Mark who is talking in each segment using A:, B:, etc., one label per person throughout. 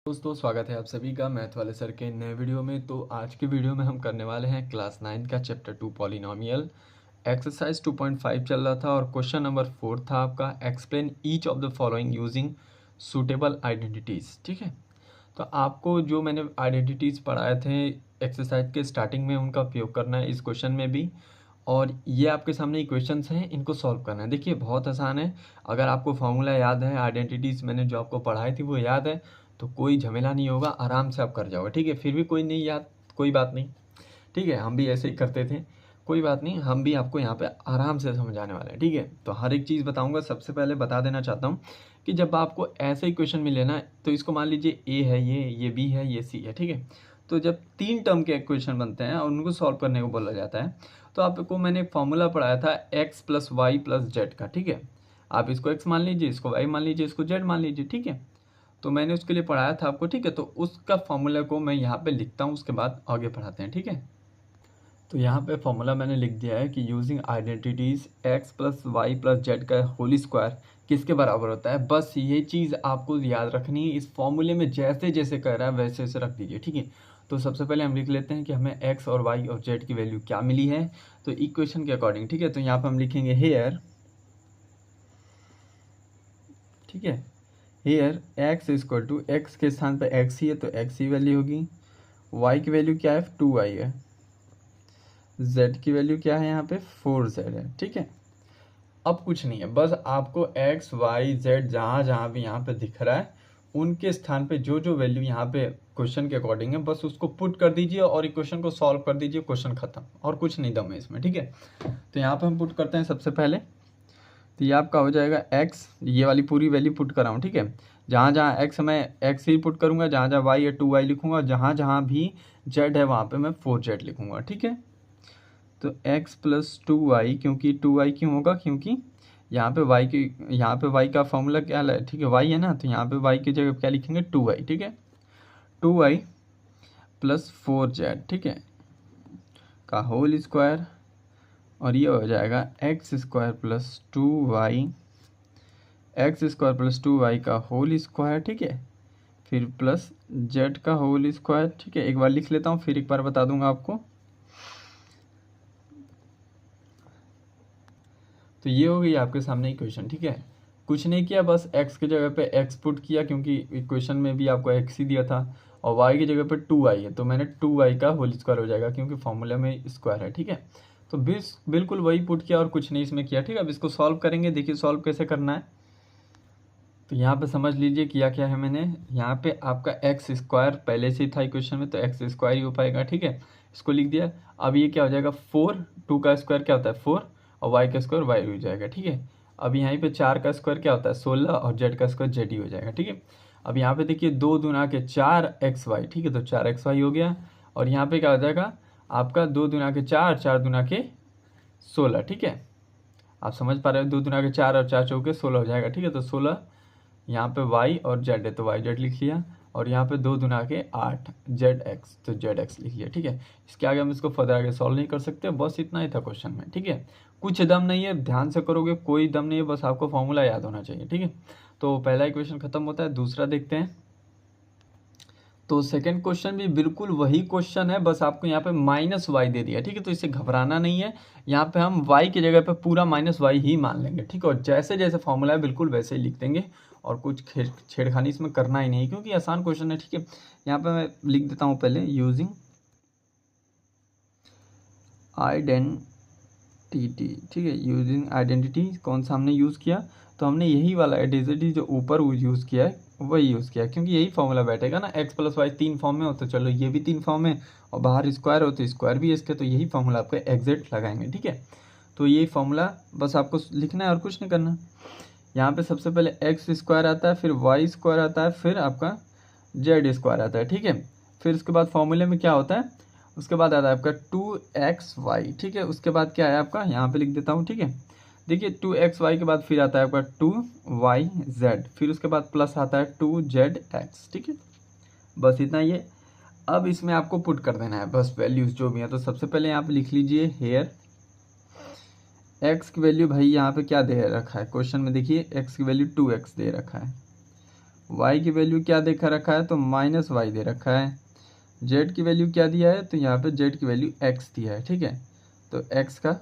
A: दोस्तों स्वागत है आप सभी का मैथ वाले सर के नए वीडियो में। तो आज के वीडियो में हम करने वाले हैं क्लास 9 का चैप्टर 2 पॉलिनोमियल एक्सरसाइज 2.5 चल रहा था और क्वेश्चन नंबर 4 था आपका explain each of the following using suitable identities. ठीक है, तो आपको जो मैंने आइडेंटिटीज़ पढ़ाए थे एक्सरसाइज के स्टार्टिंग में उनका उपयोग करना है इस क्वेश्चन में भी। और ये आपके सामने इक्वेशंस हैं, इनको सॉल्व करना है। देखिए बहुत आसान है, अगर आपको फार्मूला याद है, आइडेंटिटीज़ मैंने जो आपको पढ़ाई थी वो याद है तो कोई झमेला नहीं होगा, आराम से आप कर जाओगे। ठीक है, फिर भी कोई नहीं याद, कोई बात नहीं। ठीक है, हम भी ऐसे ही करते थे, कोई बात नहीं, हम भी आपको यहाँ पे आराम से समझाने वाले हैं। ठीक है, तो हर एक चीज़ बताऊँगा। सबसे पहले बता देना चाहता हूँ कि जब आपको ऐसे इक्वेशन मिले ना, तो इसको मान लीजिए ए है, ये बी है, ये सी है। ठीक है, तो जब 3 टर्म के इक्वेशन बनते हैं और उनको सॉल्व करने को बोला जाता है, तो आपको मैंने एक फॉर्मूला पढ़ाया था X plus Y plus Z का। ठीक है, आप इसको एक्स मान लीजिए, इसको वाई मान लीजिए, इसको जेड मान लीजिए। ठीक है, तो मैंने उसके लिए पढ़ाया था आपको। ठीक है, तो उसका फॉर्मूला को मैं यहाँ पे लिखता हूँ, उसके बाद आगे पढ़ाते हैं। ठीक है, तो यहाँ पे फॉर्मूला मैंने लिख दिया है कि using identities X plus Y plus Z का होल स्क्वायर किसके बराबर होता है। बस ये चीज़ आपको याद रखनी है, इस फॉर्मूले में जैसे जैसे कह रहा है वैसे वैसे रख दीजिए। ठीक है, तो सबसे पहले हम लिख लेते हैं कि हमें एक्स और वाई और जेड की वैल्यू क्या मिली है, तो इक्वेशन के अकॉर्डिंग। ठीक है, तो यहाँ पर हम लिखेंगे हेयर, ठीक है, here X equal to, X के स्थान पर एक्स ही है तो एक्स ही वैल्यू होगी, वाई की वैल्यू क्या है 2y है, z की वैल्यू क्या है यहाँ पे 4z है। ठीक है, अब कुछ नहीं है, बस आपको x y z जहाँ जहाँ भी यहाँ पे दिख रहा है उनके स्थान पे जो जो वैल्यू यहाँ पे क्वेश्चन के अकॉर्डिंग है बस उसको पुट कर दीजिए और इक्वेशन को सॉल्व कर दीजिए, क्वेश्चन खत्म। और कुछ नहीं दम है इसमें। ठीक है, तो यहाँ पे हम पुट करते हैं सबसे पहले, तो ये आपका हो जाएगा x, ये वाली पूरी वैल्यू पुट कर रहा हूँ। ठीक है, जहाँ जहाँ x मैं x ही पुट करूँगा, जहाँ जहाँ y है 2y लिखूँगा, जहाँ जहाँ भी z है वहाँ पे मैं 4z लिखूँगा। ठीक है, तो x प्लस 2y, क्योंकि 2y क्यों होगा, क्योंकि यहाँ पे y का फॉर्मूला क्या है, ठीक है y है ना, तो यहाँ पे y की जगह क्या लिखेंगे 2y। ठीक है, 2y प्लस 4z, ठीक है, का होल स्क्वायर, और ये हो जाएगा x square plus 2y, x square plus 2y का होल स्क्वायर। ठीक है, फिर प्लस z का होल स्क्वायर। ठीक है, एक बार लिख लेता हूँ फिर एक बार बता दूंगा आपको। तो ये हो गई आपके सामने इक्वेशन। ठीक है, कुछ नहीं किया, बस x की जगह पे x पुट किया, क्योंकि इक्वेशन में भी आपको x ही दिया था, और y की जगह पे 2y है तो मैंने 2y का होल स्क्वायर हो जाएगा, क्योंकि फॉर्मूला में स्क्वायर है। ठीक है, तो बिल्कुल वही पुट किया और कुछ नहीं इसमें किया। ठीक है, अब इसको सॉल्व करेंगे, देखिए सॉल्व कैसे करना है। तो यहाँ पे समझ लीजिए किया क्या है मैंने, यहाँ पे आपका एक्स स्क्वायर पहले से ही था इक्वेशन में, तो एक्स स्क्वायर ही हो पाएगा। ठीक है, इसको लिख दिया। अब ये क्या हो जाएगा 4, 2 का स्क्वायर क्या होता है 4, और वाई का स्क्वायर वाई हो जाएगा। ठीक है, अब यहाँ पे 4 का स्क्वायर क्या होता है 16, और जेड का स्क्वायर जेड ही हो जाएगा। ठीक है, अब यहाँ पे देखिए 2 दूना के 4xy। ठीक है, तो 4xy हो गया, और यहाँ पे क्या हो जाएगा आपका 2 दूना के 4, 4 दूना के 16। ठीक है, आप समझ पा रहे हो, 2 दूना के 4 और 4 चौके 16 हो जाएगा। ठीक है, तो 16 यहाँ पे y और z है तो y z लिख लिया, और यहाँ पे 2 दूना के 8 zx तो zx लिख लिया। ठीक है, इसके आगे हम इसको फर्दर आगे सॉल्व नहीं कर सकते, बस इतना ही था क्वेश्चन में। ठीक है, कुछ दम नहीं है, ध्यान से करोगे, कोई दम नहीं है, बस आपको फॉर्मूला याद होना चाहिए। ठीक है, तो पहला इक्वेशन खत्म होता है, दूसरा देखते हैं। तो सेकंड क्वेश्चन भी बिल्कुल वही क्वेश्चन है, बस आपको यहाँ पे माइनस वाई दे दिया। ठीक है, तो इसे घबराना नहीं है, यहाँ पे हम वाई की जगह पे पूरा माइनस वाई ही मान लेंगे। ठीक है, और जैसे जैसे फॉर्मूला है बिल्कुल वैसे ही लिख देंगे, और कुछ छेड़खानी इसमें करना ही नहीं, क्योंकि आसान क्वेश्चन है। ठीक है, यहाँ पे मैं लिख देता हूँ पहले यूजिंग आइडेंटिटी। ठीक है, यूजिंग आइडेंटिटी कौन सा हमने यूज़ किया, तो हमने यही वाला आइडेंटिटी जो ऊपर यूज़ किया है वही यूज़ किया, क्योंकि यही फॉर्मूला बैठेगा ना, एक्स प्लस वाई 3 फॉर्म में हो तो चलो ये भी 3 फॉर्म में, और बाहर स्क्वायर हो तो स्क्वायर भी इसके, तो यही फॉर्मूला आपको एग्जैक्ट लगाएंगे। ठीक है, तो यही फॉर्मूला बस आपको लिखना है और कुछ नहीं करना। यहाँ पे सबसे पहले एक्स स्क्वायर आता है, फिर वाई स्क्वायर आता है, फिर आपका जेड स्क्वायर आता है। ठीक है, फिर उसके बाद फॉर्मूले में क्या होता है, उसके बाद आता है आपका 2xy। ठीक है, उसके बाद क्या है आपका, यहाँ पे लिख देता हूँ। ठीक है, देखिए 2xy के बाद फिर आता है आपका 2yz, फिर उसके बाद प्लस आता है 2zx। ठीक है, बस इतना ही है। अब इसमें आपको पुट कर देना है बस वैल्यूज जो भी है, तो सबसे पहले यहाँ पे लिख लीजिए हेयर x की वैल्यू, भाई यहाँ पे क्या दे रखा है क्वेश्चन में, देखिए x की वैल्यू 2x दे रखा है, वाई की वैल्यू क्या देखा रखा है, तो माइनस वाई दे रखा है। जेड की वैल्यू क्या दिया है, तो यहाँ पे जेड की वैल्यू एक्स दिया है, ठीक है। तो एक्स का,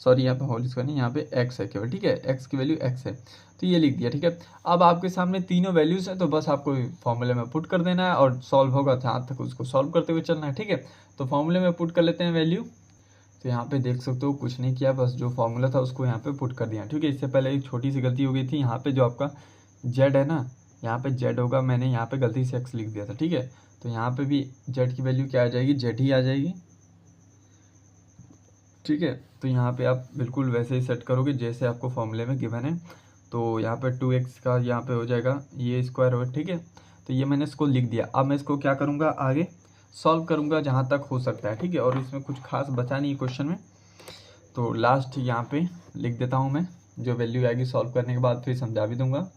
A: सॉरी यहाँ पे होल स्क्वायर नहीं, यहाँ पे एक्स है केवल, ठीक है, एक्स की वैल्यू एक्स है, तो ये लिख दिया, ठीक है। अब आपके सामने तीनों वैल्यूज हैं, तो बस आपको फॉर्मूले में पुट कर देना है और सॉल्व होगा जहाँ तक उसको सॉल्व करते हुए चलना है, ठीक है। तो फॉर्मूले में पुट कर लेते हैं वैल्यू। तो यहाँ पे देख सकते हो कुछ नहीं किया, बस जो फॉर्मूला था उसको यहाँ पे पुट कर दिया, ठीक है। इससे पहले एक छोटी सी गलती हो गई थी, यहाँ पे जो आपका जेड है ना, यहाँ पे जेड होगा, मैंने यहाँ पे गलती से एक्स लिख दिया था, ठीक है। तो यहाँ पे भी जेड की वैल्यू क्या आ जाएगी, जेड ही आ जाएगी, ठीक है। तो यहाँ पे आप बिल्कुल वैसे ही सेट करोगे जैसे आपको फॉर्मूले में गिवन है। तो यहाँ पे 2x का यहाँ पे हो जाएगा ये स्क्वायर हो, ठीक है। तो ये मैंने इसको लिख दिया। अब मैं इसको क्या करूँगा, आगे सॉल्व करूँगा जहाँ तक हो सकता है, ठीक है। और इसमें कुछ खास बचा नहीं क्वेश्चन में, तो लास्ट यहाँ पे लिख देता हूँ मैं, जो वैल्यू आएगी सॉल्व करने के बाद फिर समझा भी दूंगा।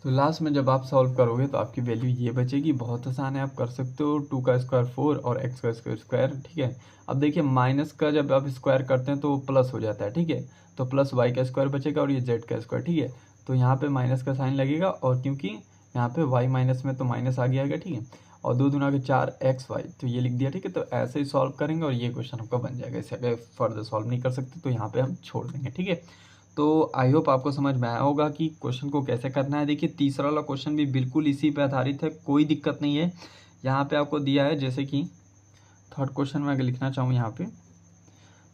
A: तो लास्ट में जब आप सॉल्व करोगे तो आपकी वैल्यू ये बचेगी, बहुत आसान है, आप कर सकते हो। 2 का स्क्वायर 4 और x का स्क्वायर, ठीक है। अब देखिए माइनस का जब आप स्क्वायर करते हैं तो वो प्लस हो जाता है, ठीक है। तो प्लस y का स्क्वायर बचेगा और ये z का स्क्वायर, ठीक है। तो यहाँ पे माइनस का साइन लगेगा, और क्योंकि यहाँ पे y माइनस में तो माइनस आ गया, ठीक है। और 2 दूना के 4 xy, तो ये लिख दिया, ठीक है। तो ऐसे ही सॉल्व करेंगे और ये क्वेश्चन आपका बन जाएगा। इसे अगर फर्दर सॉल्व नहीं कर सकते तो यहाँ पे हम छोड़ देंगे, ठीक है। तो आई होप आपको समझ में आया होगा कि क्वेश्चन को कैसे करना है। देखिए तीसरा वाला क्वेश्चन भी बिल्कुल इसी पे आधारित है, कोई दिक्कत नहीं है। यहाँ पे आपको दिया है, जैसे कि थर्ड क्वेश्चन में अगर लिखना चाहूँ यहाँ पे,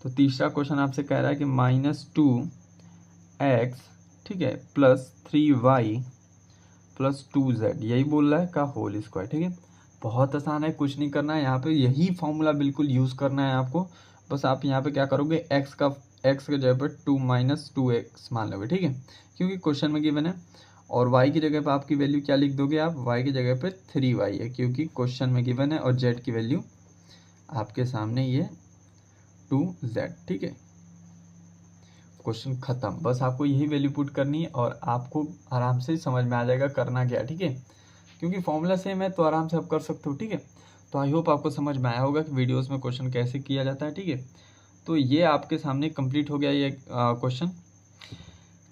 A: तो तीसरा क्वेश्चन आपसे कह रहा है कि -2x, ठीक है, +3y + 2z, यही बोल रहा है का होल स्क्वायर, ठीक है। बहुत आसान है, कुछ नहीं करना है, यहाँ पे यही फॉर्मूला बिल्कुल यूज़ करना है आपको। बस आप यहाँ पे क्या करोगे, x के जगह पर 2 - 2x मान लोगे, ठीक है, क्योंकि क्वेश्चन में गिवन है। और y की जगह पर आपकी वैल्यू क्या लिख दोगे, आप y की जगह पे 3y है, क्योंकि क्वेश्चन में गिवन है। और z की वैल्यू आपके सामने ये 2z, ठीक है। क्वेश्चन खत्म, बस आपको यही वैल्यू पुट करनी है और आपको आराम से समझ में आ जाएगा करना क्या, ठीक है। क्योंकि फॉर्मूला सेम है तो आराम से आप कर सकते हो, ठीक है। तो आई होप आपको समझ में आया होगा कि वीडियोस में क्वेश्चन कैसे किया जाता है, ठीक है। तो ये आपके सामने कंप्लीट हो गया ये क्वेश्चन,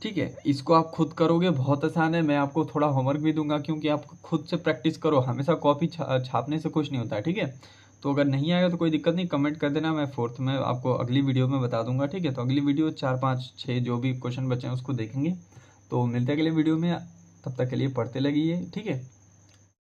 A: ठीक है। इसको आप खुद करोगे, बहुत आसान है। मैं आपको थोड़ा होमवर्क भी दूंगा, क्योंकि आप खुद से प्रैक्टिस करो, हमेशा कॉपी छापने से कुछ नहीं होता है, ठीक है। तो अगर नहीं आएगा तो कोई दिक्कत नहीं, कमेंट कर देना, मैं फोर्थ में आपको अगली वीडियो में बता दूंगा, ठीक है। तो अगली वीडियो 4 5 6 जो भी क्वेश्चन बचे हैं उसको देखेंगे। तो मिलते हैं अगले वीडियो में, तब तक के लिए पढ़ते लगिए, ठीक है।